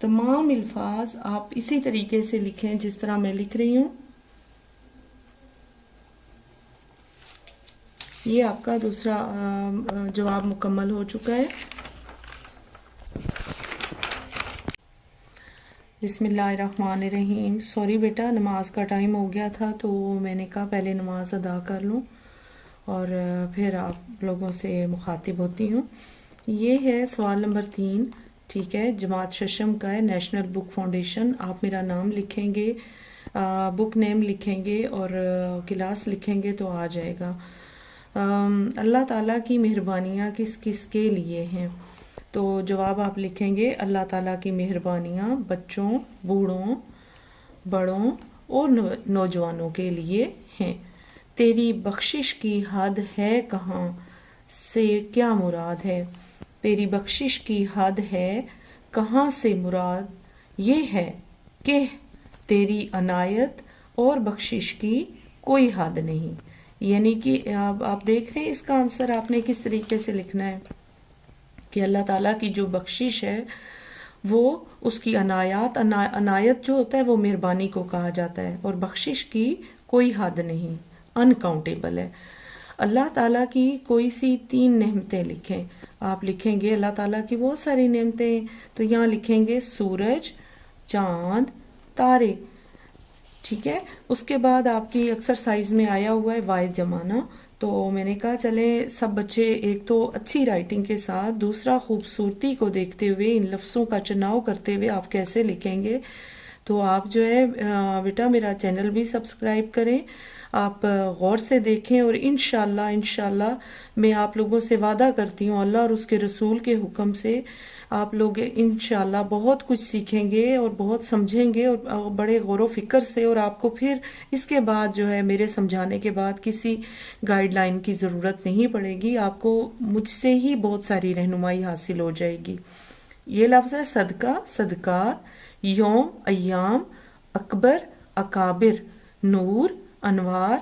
تمام الفاظ آپ اسی طریقے سے لکھیں جس طرح میں لکھ رہی ہوں. یہ آپ کا دوسرا جواب مکمل ہو چکا ہے. بسم اللہ الرحمن الرحیم. سوری بیٹا، نماز کا ٹائم ہو گیا تھا تو میں نے کہا پہلے نماز ادا کر لوں اور پھر آپ لوگوں سے مخاطب ہوتی ہوں. یہ ہے سوال نمبر 3. ٹھیک ہے، جماعت ششم کا ہے، نیشنل بک فاؤنڈیشن. آپ میرا نام لکھیں گے، بک نیم لکھیں گے اور کلاس لکھیں گے تو آ جائے گا. اللہ تعالیٰ کی مہربانیاں کس کس کے لیے ہیں؟ تو جواب آپ لکھیں گے اللہ تعالیٰ کی مہربانیاں بچوں، بوڑھوں، بڑوں اور نوجوانوں کے لیے ہیں. تیری بخشش کی حد ہے کہاں سے کیا مراد ہے؟ تیری بخشش کی حد ہے کہاں سے مراد یہ ہے کہ تیری عنایت اور بخشش کی کوئی حد نہیں. یعنی کہ آپ دیکھ رہے ہیں اس کا آنسر آپ نے کس طریقے سے لکھنا ہے کہ اللہ تعالیٰ کی جو بخشش ہے وہ اس کی عنایت جو ہوتا ہے وہ مہربانی کو کہا جاتا ہے، اور بخشش کی کوئی حد نہیں، انکاؤنٹیبل ہے. اللہ تعالیٰ کی کوئی سی 3 نعمتیں لکھیں. آپ لکھیں گے اللہ تعالیٰ کی بہت ساری نعمتیں، تو یہاں لکھیں گے سورج، چاند، تارے. ٹھیک ہے، اس کے بعد آپ کی ایکسرسائز میں آیا ہوا ہے واحد جمانا. تو میں نے کہا چلیں سب بچے ایک تو اچھی رائٹنگ کے ساتھ، دوسرا خوبصورتی کو دیکھتے ہوئے ان لفظوں کا چناؤ کرتے ہوئے آپ کیسے لکھیں گے. تو آپ جو ہے بیٹا میرا چینل بھی سبسکرائب کریں، آپ غور سے دیکھیں، اور انشاءاللہ میں آپ لوگوں سے وعدہ کرتی ہوں اللہ اور اس کے رسول کے حکم سے آپ لوگ انشاءاللہ بہت کچھ سیکھیں گے اور بہت سمجھیں گے اور بڑے غور و فکر سے، اور آپ کو پھر اس کے بعد جو ہے میرے سمجھانے کے بعد کسی گائیڈ لائن کی ضرورت نہیں پڑے گی. آپ کو مجھ سے ہی بہت ساری رہنمائی حاصل ہو جائے گی. یہ لفظ ہے صدقہ، صدقات، یوم، ایام، اکبر، اکابر، نور، انوار،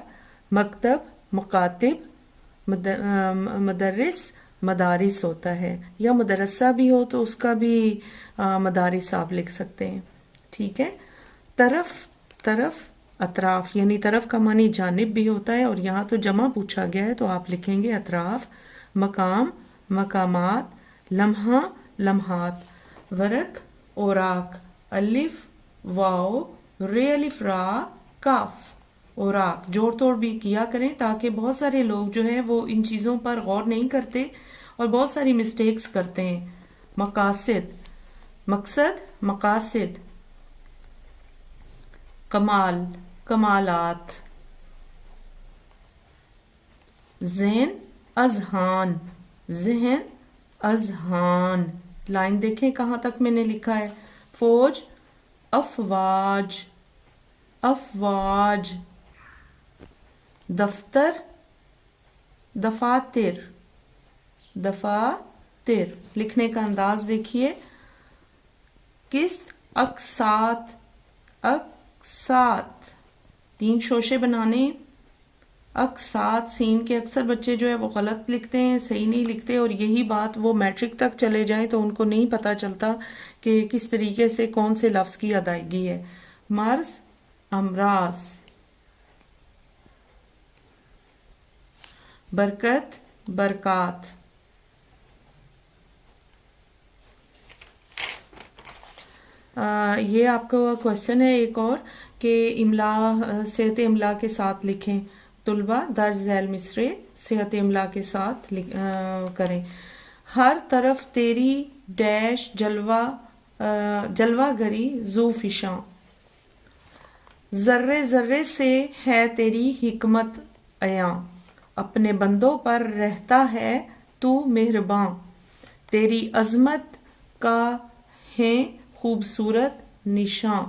مکتب، مکاتب، مدرس، مدارس ہوتا ہے، یا مدرسہ بھی ہو تو اس کا بھی مدارس آپ لکھ سکتے ہیں. ٹھیک ہے. طرف، اطراف، یعنی طرف کا معنی جانب بھی ہوتا ہے، اور یہاں تو جمع پوچھا گیا ہے تو آپ لکھیں گے اطراف. مقام، مقامات، لمحہ، لمحات، ورق، اوراق، الف، واو، رے الف را، کاف، اوراق. جوڑ توڑ بھی کیا کریں تاکہ بہت سارے لوگ جو ہیں وہ ان چیزوں پر غور نہیں کرتے اور بہت ساری مسٹیکس کرتے ہیں. مقاصد، مقصد، مقاصد، کمال، کمالات، ذہن، اذہان، ذہن، اذہان. لائن دیکھیں کہاں تک میں نے لکھا ہے. فوج، افواج، افواج، دفتر، دفاتر، دفاتر. لکھنے کا انداز دیکھیے. قسط، اقساط، اقساط، 3 شوشے بنانے. اقساط، سین کے اکثر بچے جو ہے وہ غلط لکھتے ہیں، صحیح نہیں لکھتے، اور یہی بات وہ میٹرک تک چلے جائیں تو ان کو نہیں پتہ چلتا کہ کس طریقے سے کون سے لفظ کی ادائیگی ہے. مرض، امراض، برکت، برکات. یہ آپ کا کوشچن ہے ایک اور کہ املا، صحت املا کے ساتھ لکھیں. طلبہ درج ذیل مصرے صحت املا کے ساتھ کریں. ہر طرف تیری ڈیش جلوہ، جلوہ گری ذو فشاں. ذرے ذرے سے ہے تیری حکمت عیاں. اپنے بندوں پر رہتا ہے تو مہرباں. تیری عظمت کا ہے خوبصورت نشاں.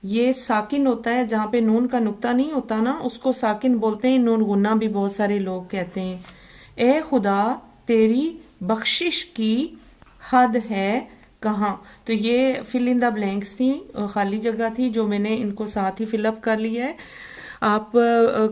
یہ ساکن ہوتا ہے، جہاں پہ نون کا نقطہ نہیں ہوتا نا اس کو ساکن بولتے ہیں. نون غنہ بھی بہت سارے لوگ کہتے ہیں. اے خدا تیری بخشش کی حد ہے کہاں. تو یہ فل ان دا بلینکس تھی، خالی جگہ تھی جو میں نے ان کو ساتھ ہی فل اپ کر لیا ہے. آپ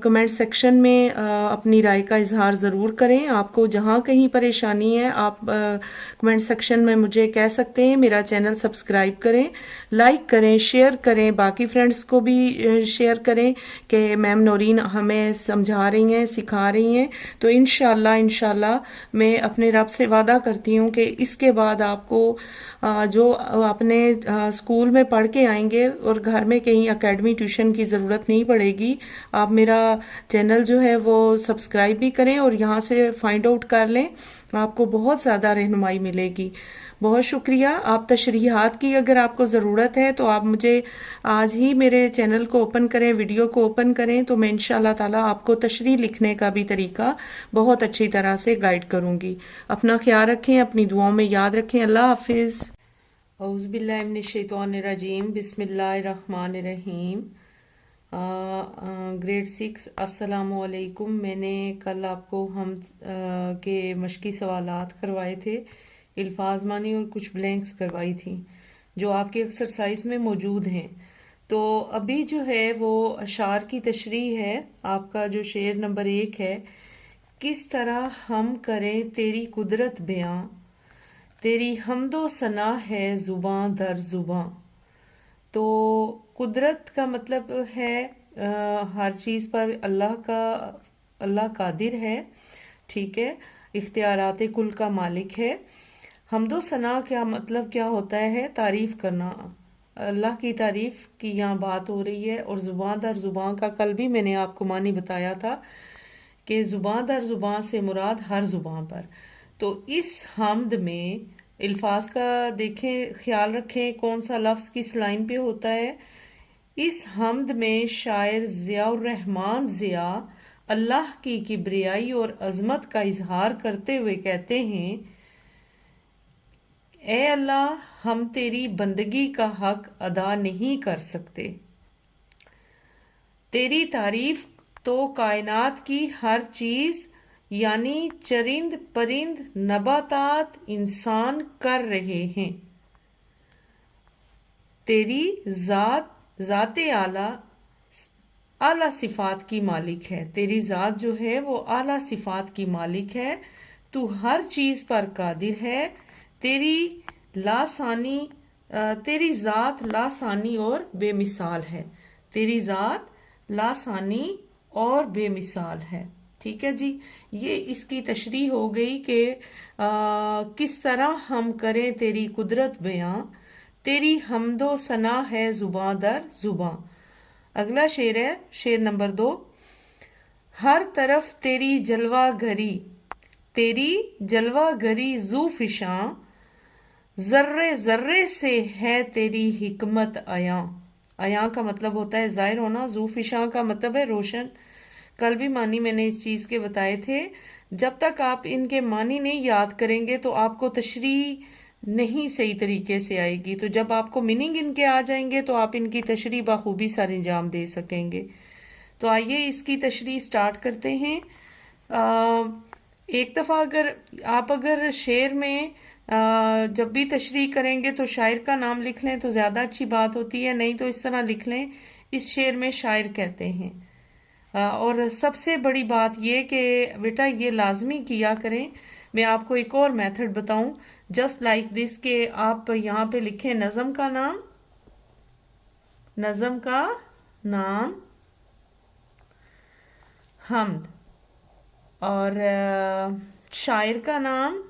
کمنٹ سیکشن میں اپنی رائے کا اظہار ضرور کریں. آپ کو جہاں کہیں پریشانی ہے آپ کمنٹ سیکشن میں مجھے کہہ سکتے ہیں. میرا چینل سبسکرائب کریں, لائک کریں, شیئر کریں, باقی فرینڈس کو بھی شیئر کریں کہ میم نورین ہمیں سمجھا رہی ہیں, سکھا رہی ہیں. تو انشاءاللہ میں اپنے رب سے وعدہ کرتی ہوں کہ اس کے بعد آپ کو جو اپنے اسکول میں پڑھ کے آئیں گے اور گھر میں کہیں اکیڈمی ٹیوشن کی ضرورت نہیں پڑے گی. آپ میرا چینل جو ہے وہ سبسکرائب بھی کریں اور یہاں سے فائنڈ آؤٹ کر لیں, آپ کو بہت زیادہ رہنمائی ملے گی. بہت شکریہ. آپ تشریحات کی اگر آپ کو ضرورت ہے تو آپ مجھے آج ہی میرے چینل کو اوپن کریں, ویڈیو کو اوپن کریں, تو میں انشاءاللہ تعالی آپ کو تشریح لکھنے کا بھی طریقہ بہت اچھی طرح سے گائیڈ کروں گی. اپنا خیال رکھیں, اپنی دعاؤں میں یاد رکھیں. اللہ حافظ. اعوذ باللہ من الشیطان الرجیم. بسم اللہ الرحمن الرحیم. گریڈ 6 السلام علیکم. میں نے کل آپ کو ہم کے مشقی سوالات کروائے تھے, الفاظ مانی اور کچھ بلینکس کروائی تھی جو آپ کے ایکسرسائز میں موجود ہیں. تو ابھی جو ہے وہ اشعار کی تشریح ہے. آپ کا جو شعر نمبر 1 ہے, کس طرح ہم کریں تیری قدرت بیاں, تیری حمد و ثنا ہے زباں در زباں. تو قدرت کا مطلب ہے ہر چیز پر اللہ قادر ہے, ٹھیک ہے, اختیارات کل کا مالک ہے. حمد و ثنا کیا مطلب کیا ہوتا ہے؟ تعریف کرنا, اللہ کی تعریف کی یہاں بات ہو رہی ہے. اور زباں در زباں کا کل بھی میں نے آپ کو معنی بتایا تھا کہ زباں در زباں سے مراد ہر زباں پر. تو اس حمد میں الفاظ کا دیکھیں, خیال رکھیں کون سا لفظ کس لائن پہ ہوتا ہے. اس حمد میں شاعر ضیاء الرحمن ضیاء اللہ کی کبریائی اور عظمت کا اظہار کرتے ہوئے کہتے ہیں, اے اللہ ہم تیری بندگی کا حق ادا نہیں کر سکتے. تیری تعریف تو کائنات کی ہر چیز یعنی چرند پرند نباتات انسان کر رہے ہیں. تیری ذات اعلیٰ صفات کی مالک ہے. تیری ذات جو ہے وہ اعلیٰ صفات کی مالک ہے. تو ہر چیز پر قادر ہے. تیری ذات لاسانی اور بے مثال ہے. تیری ذات لاسانی اور بے مثال ہے. ٹھیک ہے جی, یہ اس کی تشریح ہو گئی کہ کس طرح ہم کریں تیری قدرت بیاں, تیری حمد و ثنا ہے زباں در زباں. اگلا شعر ہے شعر نمبر 2. ہر طرف تیری جلوہ گری ذو فشاں, ذرے ذرے سے ہے تیری حکمت عیاں. عیاں کا مطلب ہوتا ہے ظاہر ہونا, ذو فشاں کا مطلب ہے روشن. کل بھی معنی میں نے اس چیز کے بتائے تھے. جب تک آپ ان کے معنی نہیں یاد کریں گے تو آپ کو تشریح نہیں صحیح طریقے سے آئے گی. تو جب آپ کو میننگ ان کے آ جائیں گے تو آپ ان کی تشریح بخوبی سر انجام دے سکیں گے. تو آئیے اس کی تشریح سٹارٹ کرتے ہیں. ایک دفعہ اگر شعر میں جب بھی تشریح کریں گے تو شاعر کا نام لکھ لیں تو زیادہ اچھی بات ہوتی ہے, نہیں تو اس طرح لکھ لیں اس شعر میں شاعر کہتے ہیں. اور سب سے بڑی بات یہ کہ بیٹا یہ لازمی کیا کریں. میں آپ کو ایک اور میتھڈ بتاؤں, جسٹ لائک دس, کہ آپ یہاں پہ لکھیں نظم کا نام حمد, اور شاعر کا نام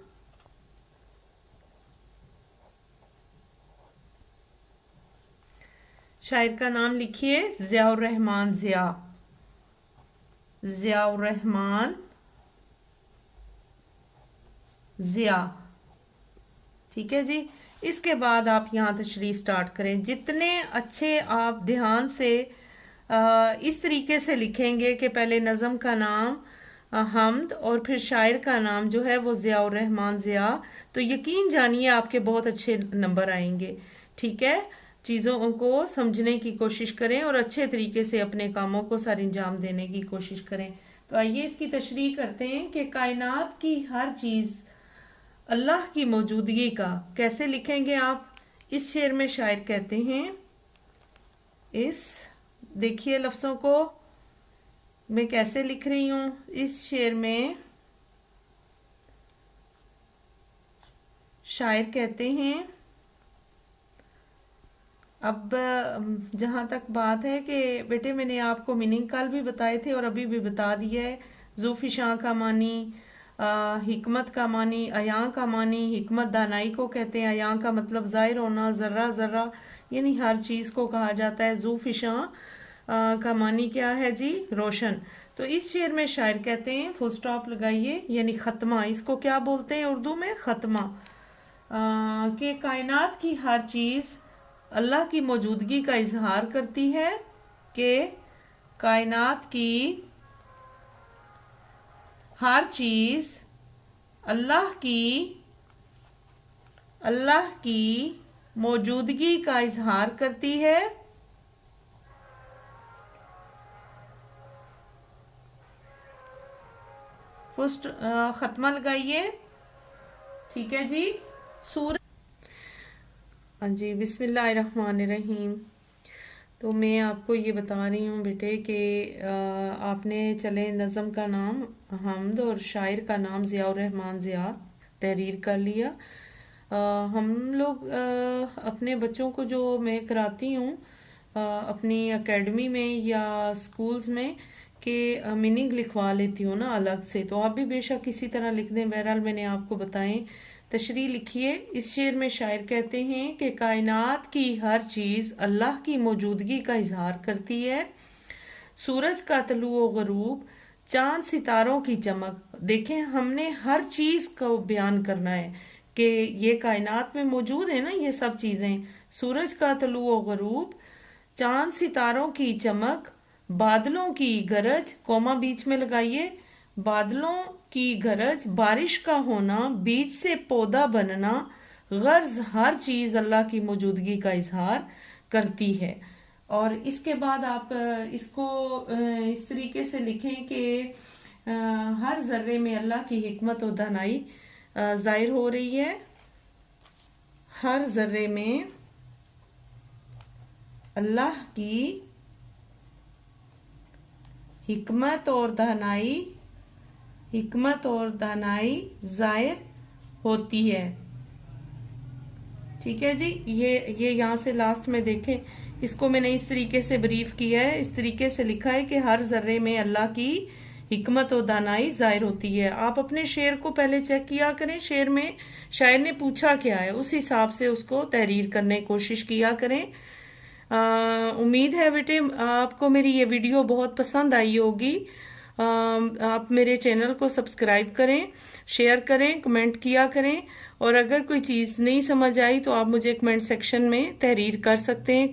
لکھیے ضیاء الرحمن ضیاء. ٹھیک ہے جی. اس کے بعد آپ یہاں تشریح سٹارٹ کریں. جتنے اچھے آپ دھیان سے اس طریقے سے لکھیں گے کہ پہلے نظم کا نام حمد اور پھر شاعر کا نام جو ہے وہ ضیاء الرحمن ضیاء, تو یقین جانیے آپ کے بہت اچھے نمبر آئیں گے. ٹھیک ہے, چیزوں کو سمجھنے کی کوشش کریں اور اچھے طریقے سے اپنے کاموں کو سر انجام دینے کی کوشش کریں. تو آئیے اس کی تشریح کرتے ہیں کہ کائنات کی ہر چیز اللہ کی موجودگی کا کیسے لکھیں گے آپ. اس شعر میں شاعر کہتے ہیں, دیکھیے لفظوں کو, میں کیسے لکھ رہی ہوں اس شعر میں؟ شاعر کہتے ہیں، اب جہاں تک بات ہے کہ بیٹے میں نے آپ کو میننگ کل بھی بتائے تھے اور ابھی بھی بتا دیا ہے۔ ذوفشاں کا معنی، حکمت کا معنی، عیاں کا معنی، حکمت دانائی کو کہتے ہیں، عیاں کا مطلب ظاہر ہونا، ذرہ ذرہ یعنی ہر چیز کو کہا جاتا ہے۔ ذوفشاں کا معنی کیا ہے جی؟ روشن۔ تو اس شعر میں شاعر کہتے ہیں، فل سٹاپ لگائیے، یعنی ختمہ، اس کو کیا بولتے ہیں اردو میں؟ ختمہ، کہ کائنات کی ہر چیز اللہ کی موجودگی کا اظہار کرتی ہے، کہ کائنات کی ہر چیز اللہ کی موجودگی کا اظہار کرتی ہے، ختمہ لگائیے، ٹھیک ہے جی۔ جی بسم اللہ الرحمن الرحیم۔ تو میں آپ کو یہ بتا رہی ہوں بیٹے کہ آپ نے چلے نظم کا نام حمد اور شاعر کا نام ضیاء الرحمن ضیاء تحریر کر لیا۔ ہم لوگ اپنے بچوں کو جو میں کراتی ہوں اپنی اکیڈمی میں یا سکولز میں، کہ میننگ لکھوا لیتی ہوں نا الگ سے، تو آپ بھی بے شک اسی طرح لکھ دیں۔ بہرحال میں نے آپ کو بتائیں، تشریح لکھیے۔ اس شعر میں شاعر کہتے ہیں کہ کائنات کی ہر چیز اللہ کی موجودگی کا اظہار کرتی ہے، سورج کا طلوع و غروب، چاند ستاروں کی چمک۔ دیکھیں ہم نے ہر چیز کو بیان کرنا ہے کہ یہ کائنات میں موجود ہے نا یہ سب چیزیں، سورج کا طلوع و غروب، چاند ستاروں کی چمک، بادلوں کی گرج، کوما بیچ میں لگائیے، بادلوں کی گرج، بارش کا ہونا، بیج سے پودا بننا، غرض ہر چیز اللہ کی موجودگی کا اظہار کرتی ہے۔ اور اس کے بعد آپ اس کو اس طریقے سے لکھیں کہ ہر ذرے میں اللہ کی حکمت و دانائی ظاہر ہو رہی ہے، ہر ذرے میں اللہ کی حکمت اور دانائی ظاہر ہوتی ہے، ٹھیک ہے جی۔ یہ یہاں سے لاسٹ میں دیکھیں، اس کو میں نے اس طریقے سے بریف کیا ہے، اس طریقے سے لکھا ہے کہ ہر ذرے میں اللہ کی حکمت و دانائی ظاہر ہوتی ہے۔ آپ اپنے شعر کو پہلے چیک کیا کریں، شعر میں شاعر نے پوچھا کیا ہے، اس حساب سے اس کو تحریر کرنے کی کوشش کیا کریں۔ امید ہے بیٹے آپ کو میری یہ ویڈیو بہت پسند آئی ہوگی۔ آپ میرے چینل کو سبسکرائب کریں، شیئر کریں، کمنٹ کیا کریں، اور اگر کوئی چیز نہیں سمجھ آئی تو آپ مجھے کمنٹ سیکشن میں تحریر کر سکتے ہیں،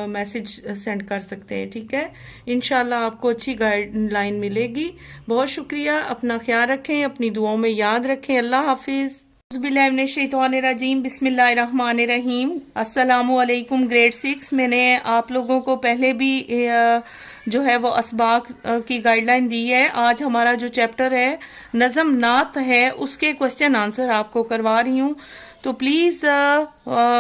میسج سینڈ کر سکتے ہیں، ٹھیک ہے۔ انشاءاللہ آپ کو اچھی گائیڈ لائن ملے گی۔ بہت شکریہ، اپنا خیال رکھیں، اپنی دعاؤں میں یاد رکھیں۔ اللہ حافظ۔ اعوذ باللہ من الشیطان الرجیم، بسم اللہ الرحمن الرحیم۔ السلام علیکم گریڈ 6۔ میں نے آپ لوگوں کو پہلے بھی جو ہے وہ اسباق کی گائیڈ لائن دی ہے۔ آج ہمارا جو چیپٹر ہے نظم نعت ہے، اس کے کوسچن آنسر آپ کو کروا رہی ہوں۔ تو پلیز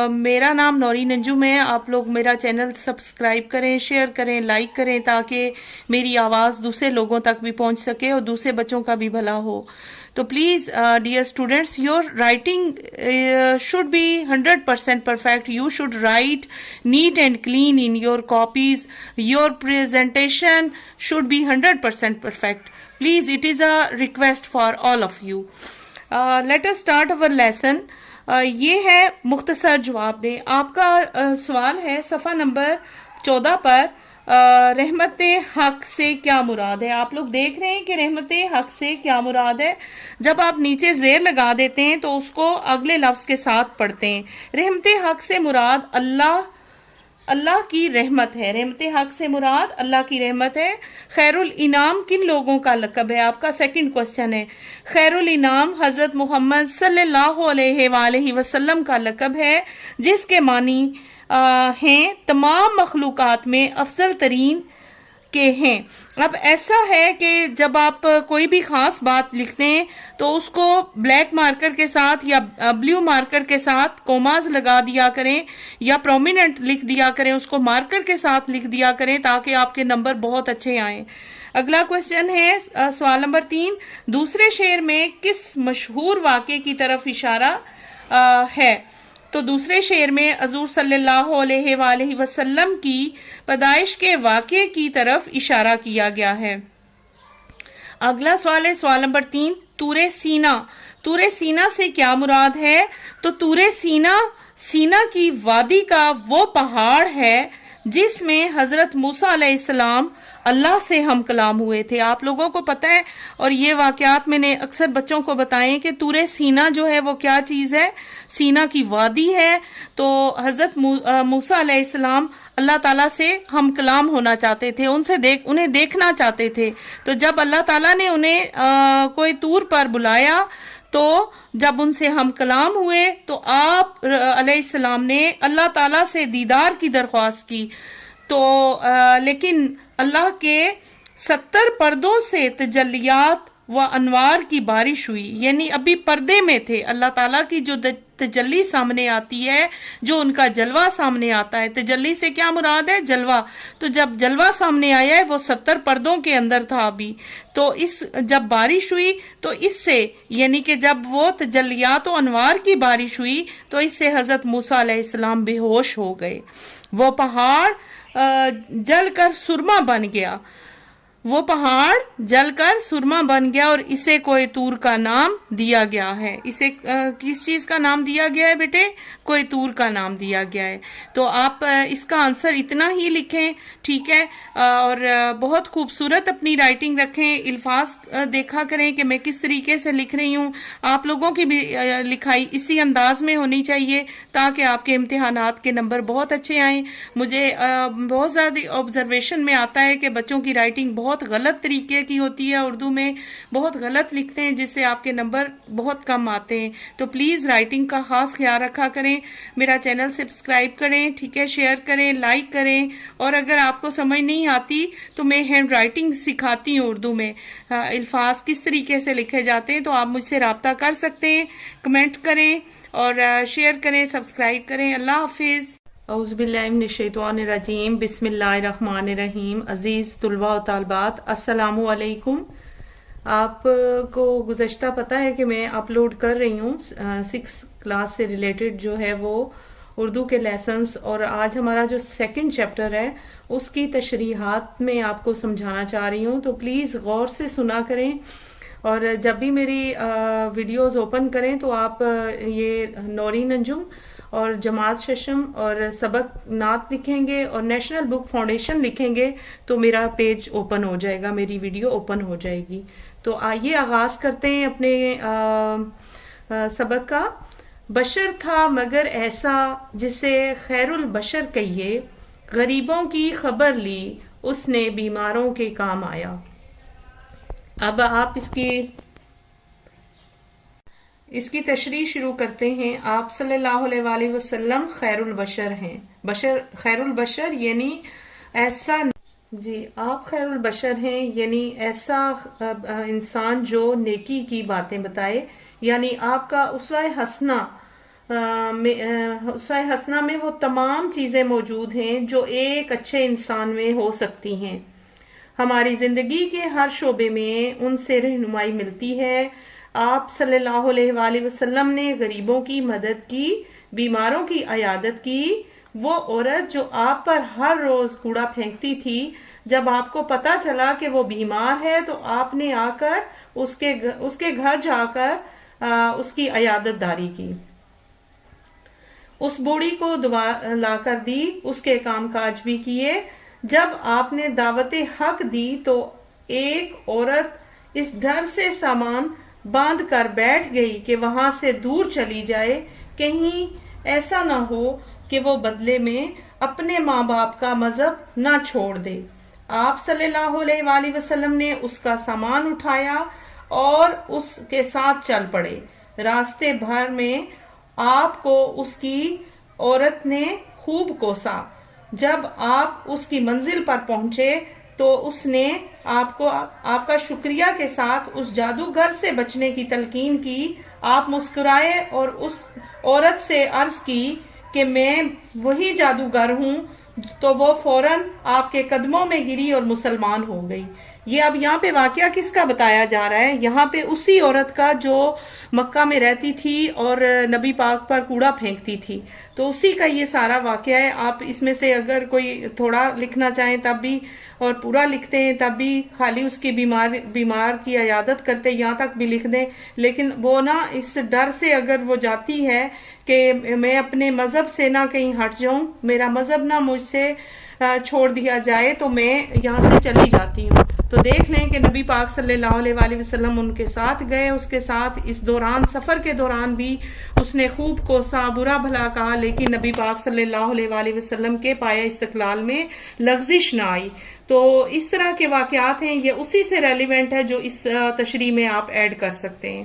میرا نام نورین انجم ہے، آپ لوگ میرا چینل سبسکرائب کریں، شیئر کریں، لائک کریں، تاکہ میری آواز دوسرے لوگوں تک بھی پہنچ سکے اور دوسرے بچوں کا بھی بھلا ہو۔ تو please dear students, your writing should be 100% perfect. You should write neat and clean in your copies. Your presentation should be 100% perfect. Please, it is a request for all of you. Let us start our lesson. یہ ہے مختصر جواب دیں۔ آپ کا سوال ہے صفحہ نمبر 14 پر، رحمت حق سے کیا مراد ہے؟ آپ لوگ دیکھ رہے ہیں کہ رحمت حق سے کیا مراد ہے۔ جب آپ نیچے زیر لگا دیتے ہیں تو اس کو اگلے لفظ کے ساتھ پڑھتے ہیں۔ رحمت حق سے مراد اللہ کی رحمت ہے، رحمت حق سے مراد اللہ کی رحمت ہے۔ خیر الانام کن لوگوں کا لقب ہے؟ آپ کا سیکنڈ کوسچن ہے۔ خیر الانام حضرت محمد صلی اللہ علیہ وآلہ وسلم کا لقب ہے، جس کے معنی ہیں تمام مخلوقات میں افضل ترین کے ہیں۔ اب ایسا ہے کہ جب آپ کوئی بھی خاص بات لکھتے ہیں تو اس کو بلیک مارکر کے ساتھ یا بلیو مارکر کے ساتھ کوماز لگا دیا کریں یا پرومیننٹ لکھ دیا کریں، اس کو مارکر کے ساتھ لکھ دیا کریں تاکہ آپ کے نمبر بہت اچھے آئیں۔ اگلا کوشچن ہے سوال نمبر 3، دوسرے شعر میں کس مشہور واقعے کی طرف اشارہ ہے؟ تو دوسرے شعر میں حضور صلی اللہ علیہ وآلہ وسلم کی پیدائش کے واقعے کی طرف اشارہ کیا گیا ہے۔ اگلا سوال ہے سوال نمبر 3، طور سینا۔ طور سینا سے کیا مراد ہے؟ تو طور سینا سینا کی وادی کا وہ پہاڑ ہے جس میں حضرت موسیٰ علیہ السلام اللہ سے ہم کلام ہوئے تھے۔ آپ لوگوں کو پتہ ہے، اور یہ واقعات میں نے اکثر بچوں کو بتائیں کہ طور سینا جو ہے وہ کیا چیز ہے؟ سینا کی وادی ہے۔ تو حضرت موسیٰ علیہ السلام اللہ تعالیٰ سے ہم کلام ہونا چاہتے تھے، انہیں دیکھنا چاہتے تھے۔ تو جب اللہ تعالیٰ نے انہیں کوئی طور پر بلایا تو جب ان سے ہم کلام ہوئے تو آپ علیہ السلام نے اللہ تعالیٰ سے دیدار کی درخواست کی، تو لیکن اللہ کے 70 پردوں سے تجلیات و انوار کی بارش ہوئی، یعنی ابھی پردے میں تھے۔ اللہ تعالیٰ کی جو تجلی سامنے آتی ہے، جو ان کا جلوہ سامنے آتا ہے، تجلی سے کیا مراد ہے؟ جلوہ۔ تو جب جلوہ سامنے آیا ہے وہ 70 پردوں کے اندر تھا ابھی، تو جب بارش ہوئی تو اس سے، یعنی کہ جب وہ تجلیات و انوار کی بارش ہوئی تو اس سے حضرت موسیٰ علیہ السلام بے ہوش ہو گئے۔ وہ پہاڑ جل کر سرما بن گیا، وہ پہاڑ جل کر سرما بن گیا اور اسے کوہ طور کا نام دیا گیا ہے۔ اسے کس چیز کا نام دیا گیا ہے بیٹے؟ کوہ طور کا نام دیا گیا ہے۔ تو آپ اس کا آنسر اتنا ہی لکھیں، ٹھیک ہے؟ اور بہت خوبصورت اپنی رائٹنگ رکھیں، الفاظ دیکھا کریں کہ میں کس طریقے سے لکھ رہی ہوں۔ آپ لوگوں کی بھی لکھائی اسی انداز میں ہونی چاہیے تاکہ آپ کے امتحانات کے نمبر بہت اچھے آئیں۔ مجھے بہت زیادہ آبزرویشن میں آتا ہے کہ بچوں کی رائٹنگ بہت غلط طریقے کی ہوتی ہے، اردو میں بہت غلط لکھتے ہیں جس سے آپ کے نمبر بہت کم آتے ہیں۔ تو پلیز رائٹنگ کا خاص خیال رکھا کریں، میرا چینل سبسکرائب کریں، ٹھیک ہے؟ شیئر کریں، لائک کریں، اور اگر آپ کو سمجھ نہیں آتی تو میں ہینڈ رائٹنگ سکھاتی ہوں اردو میں، الفاظ کس طریقے سے لکھے جاتے ہیں، تو آپ مجھ سے رابطہ کر سکتے ہیں۔ کمنٹ کریں اور شیئر کریں، سبسکرائب کریں۔ اللہ حافظ۔ اعوذ باللہ من الشیطان الرجیم، بسم اللہ الرحمن الرحیم۔ عزیز طلباء و طالبات، السلام علیکم۔ آپ کو گزشتہ پتہ ہے کہ میں اپلوڈ کر رہی ہوں 6 کلاس سے ریلیٹڈ جو ہے وہ اردو کے لیسنز، اور آج ہمارا جو 2nd چیپٹر ہے اس کی تشریحات میں آپ کو سمجھانا چاہ رہی ہوں، تو پلیز غور سے سنا کریں، اور جب بھی میری ویڈیوز اوپن کریں تو آپ یہ نورین انجم اور جماعت ششم اور سبق نعت لکھیں گے اور نیشنل بک فاؤنڈیشن لکھیں گے تو میرا پیج اوپن ہو جائے گا، میری ویڈیو اوپن ہو جائے گی۔ تو آئیے آغاز کرتے ہیں اپنے سبق کا۔ بشر تھا مگر ایسا جسے خیر البشر کہیے، غریبوں کی خبر لی اس نے بیماروں کے کام آیا۔ اب آپ اس کی تشریح شروع کرتے ہیں۔ آپ صلی اللہ علیہ وآلہ وسلم خیر البشر ہیں۔ خیر البشر یعنی ایسا، جی آپ خیر البشر ہیں یعنی ایسا انسان جو نیکی کی باتیں بتائے، یعنی آپ کا اسوہ حسنہ میں وہ تمام چیزیں موجود ہیں جو ایک اچھے انسان میں ہو سکتی ہیں۔ ہماری زندگی کے ہر شعبے میں ان سے رہنمائی ملتی ہے۔ آپ صلی اللہ علیہ وآلہ وسلم نے غریبوں کی مدد کی، بیماروں کی عیادت کی۔ وہ عورت جو آپ پر ہر روز کوڑا پھینکتی تھی، جب آپ کو پتا چلا کہ وہ بیمار ہے تو آپ نے آ کر اس کے گھر جا کر اس کی عیادت داری کی، اس بوڑھی کو دعا لا کر دی، اس کے کام کاج بھی کیے۔ جب آپ نے دعوت حق دی تو ایک عورت اس ڈر سے سامان باندھ کر بیٹھ گئی کہ وہاں سے دور چلی جائے، کہیں ایسا نہ ہو کہ وہ بدلے میں اپنے ماں باپ کا مذہب نہ چھوڑ دے۔ آپ صلی اللہ علیہ وآلہ وسلم نے اس کا سامان اٹھایا اور اس کے ساتھ چل پڑے۔ راستے بھر میں آپ کو اس کی عورت نے خوب کوسا۔ جب آپ اس کی منزل پر پہنچے تو اس نے آپ کو آپ کا شکریہ کے ساتھ اس جادوگر سے بچنے کی تلقین کی. آپ مسکرائے اور اس عورت سے عرض کی کہ میں وہی جادوگر ہوں، تو وہ فوراً آپ کے قدموں میں گری اور مسلمان ہو گئی. یہ اب یہاں پہ واقعہ کس کا بتایا جا رہا ہے؟ یہاں پہ اسی عورت کا جو مکہ میں رہتی تھی اور نبی پاک پر کوڑا پھینکتی تھی. تو اسی کا یہ سارا واقعہ ہے. آپ اس میں سے اگر کوئی تھوڑا لکھنا چاہیں تب بھی، اور پورا لکھتے ہیں تب بھی، خالی اس کی بیمار کی عیادت کرتے یہاں تک بھی لکھ دیں. لیکن وہ نا اس ڈر سے اگر وہ جاتی ہے کہ میں اپنے مذہب سے نہ کہیں ہٹ جاؤں، میرا مذہب نہ مجھ سے چھوڑ دیا جائے، تو میں یہاں سے چلی جاتی ہوں. تو دیکھ لیں کہ نبی پاک صلی اللہ علیہ وآلہ وسلم ان کے ساتھ گئے. اس کے ساتھ اس دوران، سفر کے دوران بھی اس نے خوب کوسا، برا بھلا کہا، لیکن نبی پاک صلی اللہ علیہ وآلہ وسلم کے پایہ استقلال میں لغزش نہ آئی. تو اس طرح کے واقعات ہیں، یہ اسی سے ریلیونٹ ہے جو اس تشریح میں آپ ایڈ کر سکتے ہیں.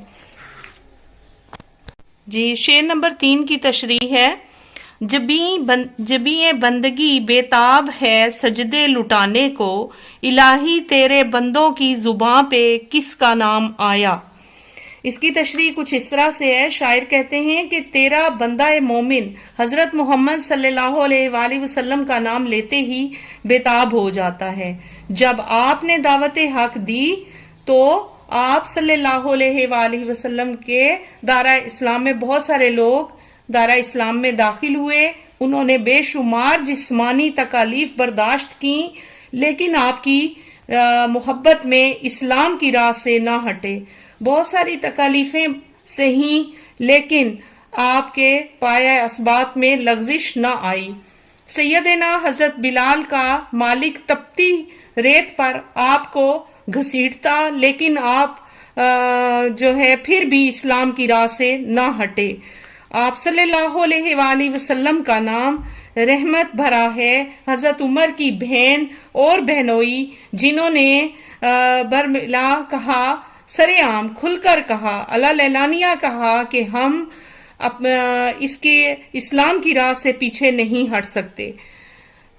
جی، شعر نمبر 3 کی تشریح ہے. جبیں بندگی بےتاب ہے سجدے لٹانے کو، الہی تیرے بندوں کی زباں پہ کس کا نام آیا. اس کی تشریح کچھ اس طرح سے ہے. شاعر کہتے ہیں کہ تیرا بندہ مومن حضرت محمد صلی اللہ علیہ وآلہ وسلم کا نام لیتے ہی بےتاب ہو جاتا ہے. جب آپ نے دعوت حق دی تو آپ صلی اللہ علیہ وآلہ وسلم کے دارہ اسلام میں بہت سارے لوگ دارہ اسلام میں داخل ہوئے. انہوں نے بے شمار جسمانی تکالیف برداشت کی، لیکن آپ کی محبت میں اسلام کی راہ سے نہ ہٹے. بہت ساری تکالیفیں سہیں، لیکن آپ کے پایہ اسبات میں لغزش نہ آئی. سیدنا حضرت بلال کا مالک تپتی ریت پر آپ کو گھسیٹتا، لیکن آپ جو ہے پھر بھی اسلام کی راہ سے نہ ہٹے. آپ صلی اللہ علیہ وآلہ وسلم کا نام رحمت بھرا ہے. حضرت عمر کی بہن اور بہنوئی، جنہوں نے برملا کہا، سرے عام کھل کر کہا، علانیہ کہا کہ ہم اس کے اسلام کی راہ سے پیچھے نہیں ہٹ سکتے.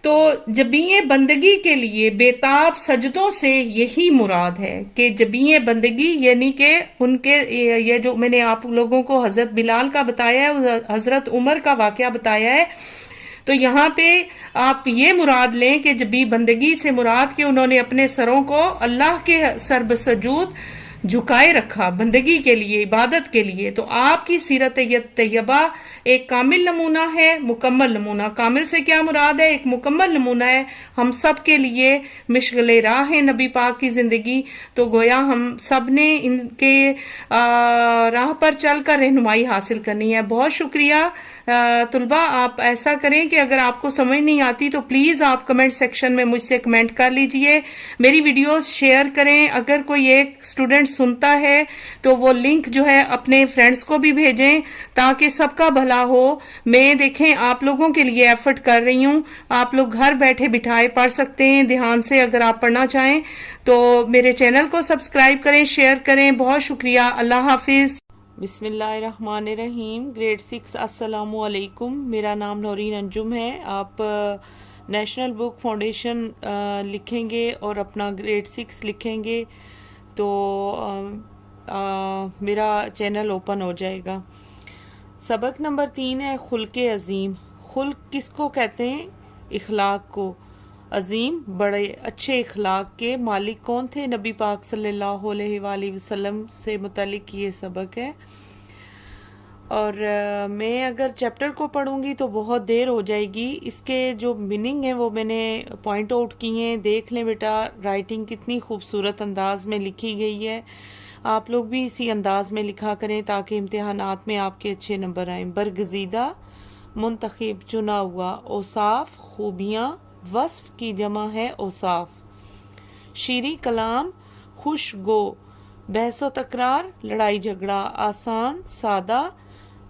تو جبیں بندگی کے لیے بےتاب سجدوں سے یہی مراد ہے کہ جبیں بندگی، یعنی کہ ان کے یہ جو میں نے آپ لوگوں کو حضرت بلال کا بتایا ہے، حضرت عمر کا واقعہ بتایا ہے، تو یہاں پہ آپ یہ مراد لیں کہ جبیں بندگی سے مراد کہ انہوں نے اپنے سروں کو اللہ کے سر بسجود جھکائے رکھا بندگی کے لیے، عبادت کے لیے. تو آپ کی سیرت طیبہ ایک کامل نمونہ ہے، مکمل نمونہ. کامل سے کیا مراد ہے؟ ایک مکمل نمونہ ہے. ہم سب کے لیے مشغل راہ ہے نبی پاک کی زندگی. تو گویا ہم سب نے ان کے راہ پر چل کر رہنمائی حاصل کرنی ہے. بہت شکریہ طلبہ. آپ ایسا کریں کہ اگر آپ کو سمجھ نہیں آتی تو پلیز آپ کمنٹ سیکشن میں مجھ سے کمنٹ کر لیجئے. میری ویڈیوز شیئر کریں. اگر کوئی ایک اسٹوڈنٹ سنتا ہے تو وہ لنک جو ہے اپنے فرینڈز کو بھی بھیجیں تاکہ سب کا بھلا ہو. میں دیکھیں آپ لوگوں کے لیے ایفرٹ کر رہی ہوں. آپ لوگ گھر بیٹھے بٹھائے پڑھ سکتے ہیں دھیان سے. اگر آپ پڑھنا چاہیں تو میرے چینل کو سبسکرائب کریں، شیئر کریں. بہت شکریہ. اللہ حافظ. بسم اللہ الرحمن الرحیم. گریڈ 6 السلام علیکم. میرا نام نورین انجم ہے. آپ نیشنل بک فاؤنڈیشن لکھیں گے اور اپنا گریڈ 6 لکھیں گے تو میرا چینل اوپن ہو جائے گا. سبق نمبر 3 ہے خلق عظیم. خلق کس کو کہتے ہیں؟ اخلاق کو. عظیم، بڑے اچھے اخلاق کے مالک کون تھے؟ نبی پاک صلی اللہ علیہ وآلہ وسلم سے متعلق یہ سبق ہے. اور میں اگر چیپٹر کو پڑھوں گی تو بہت دیر ہو جائے گی. اس کے جو میننگ ہیں وہ میں نے پوائنٹ آؤٹ کیے ہیں. دیکھ لیں بیٹا رائٹنگ کتنی خوبصورت انداز میں لکھی گئی ہے. آپ لوگ بھی اسی انداز میں لکھا کریں تاکہ امتحانات میں آپ کے اچھے نمبر آئیں. برگزیدہ، منتخب، چنا ہوا. اوصاف، خوبیاں. وصف کی جمع ہے اوصاف. شیریں کلام، خوش گو. بحث و تکرار، لڑائی جھگڑا. آسان، سادہ.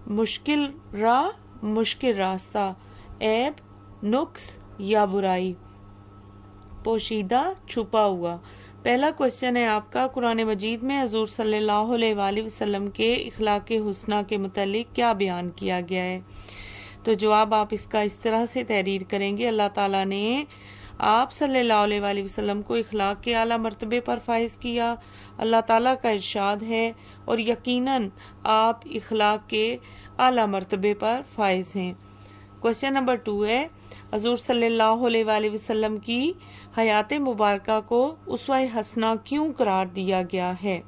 مشکل راہ، مشکل راستہ. عیب، نقص یا برائی. پوشیدہ، چھپا ہوا. پہلا کوشچن ہے آپ کا، قرآن مجید میں حضور صلی اللہ علیہ وآلہ وسلم کے اخلاق حسنہ کے متعلق کیا بیان کیا گیا ہے؟ تو جواب آپ اس کا اس طرح سے تحریر کریں گے. اللہ تعالیٰ نے آپ صلی اللہ علیہ وآلہ وسلم کو اخلاق کے اعلیٰ مرتبے پر فائز کیا۔ اللہ تعالیٰ کا ارشاد ہے اور یقیناً آپ اخلاق کے اعلیٰ مرتبے پر فائز ہیں۔ کوسچن نمبر 2 ہے حضور صلی اللہ علیہ وآلہ وسلم کی حیات مبارکہ کو اسوہ حسنہ کیوں قرار دیا گیا ہے؟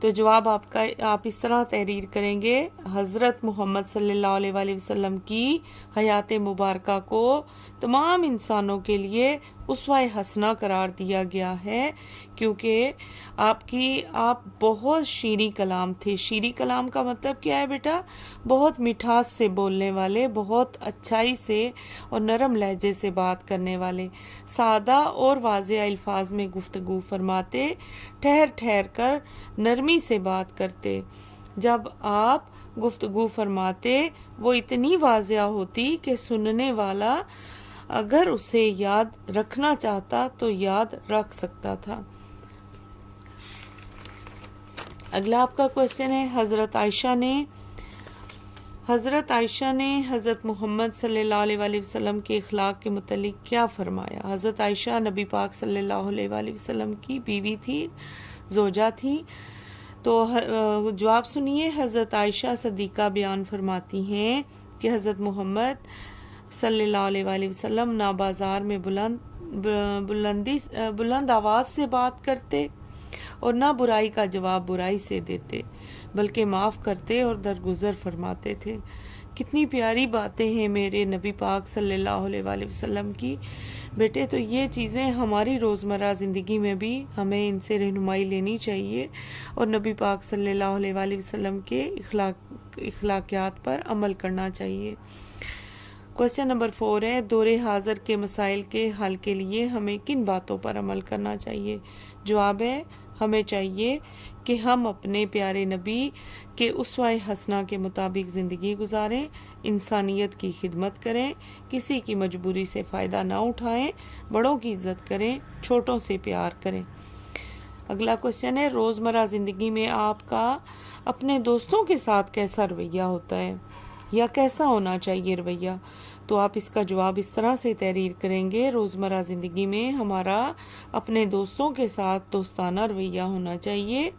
تو جواب آپ اس طرح تحریر کریں گے، حضرت محمد صلی اللہ علیہ وآلہ وسلم کی حیات مبارکہ کو تمام انسانوں کے لیے اسوہ حسنہ قرار دیا گیا ہے کیونکہ آپ بہت شیریں کلام تھے۔ شیریں کلام کا مطلب کیا ہے بیٹا؟ بہت مٹھاس سے بولنے والے، بہت اچھائی سے اور نرم لہجے سے بات کرنے والے، سادہ اور واضح الفاظ میں گفتگو فرماتے، ٹھہر ٹھہر کر نرمی سے بات کرتے۔ جب آپ گفتگو فرماتے وہ اتنی واضح ہوتی کہ سننے والا اگر اسے یاد رکھنا چاہتا تو یاد رکھ سکتا تھا۔ اگلا آپ کا کوسچن ہے حضرت عائشہ نے حضرت محمد صلی اللہ علیہ وآلہ وسلم کے اخلاق کے متعلق کیا فرمایا؟ حضرت عائشہ نبی پاک صلی اللہ علیہ وآلہ وسلم کی بیوی تھی، زوجہ تھی۔ تو جواب سنیے، حضرت عائشہ صدیقہ بیان فرماتی ہیں کہ حضرت محمد صلی اللہ علیہ وآلہ وسلم نہ بازار میں بلند آواز سے بات کرتے اور نہ برائی کا جواب برائی سے دیتے، بلکہ معاف کرتے اور درگزر فرماتے تھے۔ کتنی پیاری باتیں ہیں میرے نبی پاک صلی اللہ علیہ وآلہ وسلم کی بیٹے۔ تو یہ چیزیں ہماری روزمرہ زندگی میں بھی ہمیں ان سے رہنمائی لینی چاہیے اور نبی پاک صلی اللہ علیہ وآلہ وسلم کے اخلاقیات پر عمل کرنا چاہیے۔ کوسچن نمبر 4 ہے دور حاضر کے مسائل کے حل کے لیے ہمیں کن باتوں پر عمل کرنا چاہیے؟ جواب ہے ہمیں چاہیے کہ ہم اپنے پیارے نبی کے اسوہ حسنہ کے مطابق زندگی گزاریں، انسانیت کی خدمت کریں، کسی کی مجبوری سے فائدہ نہ اٹھائیں، بڑوں کی عزت کریں، چھوٹوں سے پیار کریں۔ اگلا کوسچن ہے روزمرہ زندگی میں آپ کا اپنے دوستوں کے ساتھ کیسا رویہ ہوتا ہے یا کیسا ہونا چاہیے رویہ؟ تو آپ اس کا جواب اس طرح سے تحریر کریں گے، روزمرہ زندگی میں ہمارا اپنے دوستوں کے ساتھ دوستانہ رویہ ہونا چاہیے۔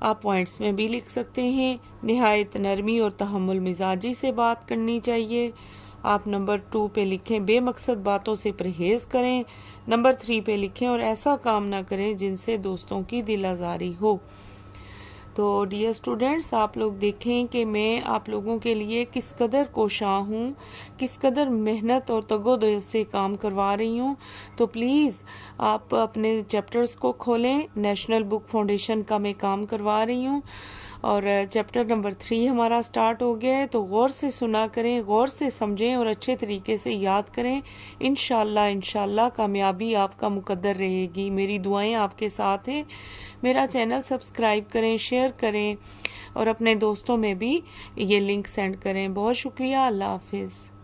آپ پوائنٹس میں بھی لکھ سکتے ہیں، نہایت نرمی اور تحمل مزاجی سے بات کرنی چاہیے۔ آپ نمبر 2 پہ لکھیں بے مقصد باتوں سے پرہیز کریں۔ نمبر 3 پہ لکھیں اور ایسا کام نہ کریں جن سے دوستوں کی دل آزاری ہو۔ تو ڈیئر اسٹوڈنٹس، آپ لوگ دیکھیں کہ میں آپ لوگوں کے لیے کس قدر کوشاں ہوں، کس قدر محنت اور تگ و دو سے کام کروا رہی ہوں۔ تو پلیز آپ اپنے چیپٹرز کو کھولیں، نیشنل بک فاؤنڈیشن کا میں کام کروا رہی ہوں اور چیپٹر نمبر 3 ہمارا سٹارٹ ہو گیا ہے۔ تو غور سے سنا کریں، غور سے سمجھیں اور اچھے طریقے سے یاد کریں۔ انشاءاللہ کامیابی آپ کا مقدر رہے گی۔ میری دعائیں آپ کے ساتھ ہیں۔ میرا چینل سبسکرائب کریں، شیئر کریں اور اپنے دوستوں میں بھی یہ لنک سینڈ کریں۔ بہت شکریہ، اللہ حافظ۔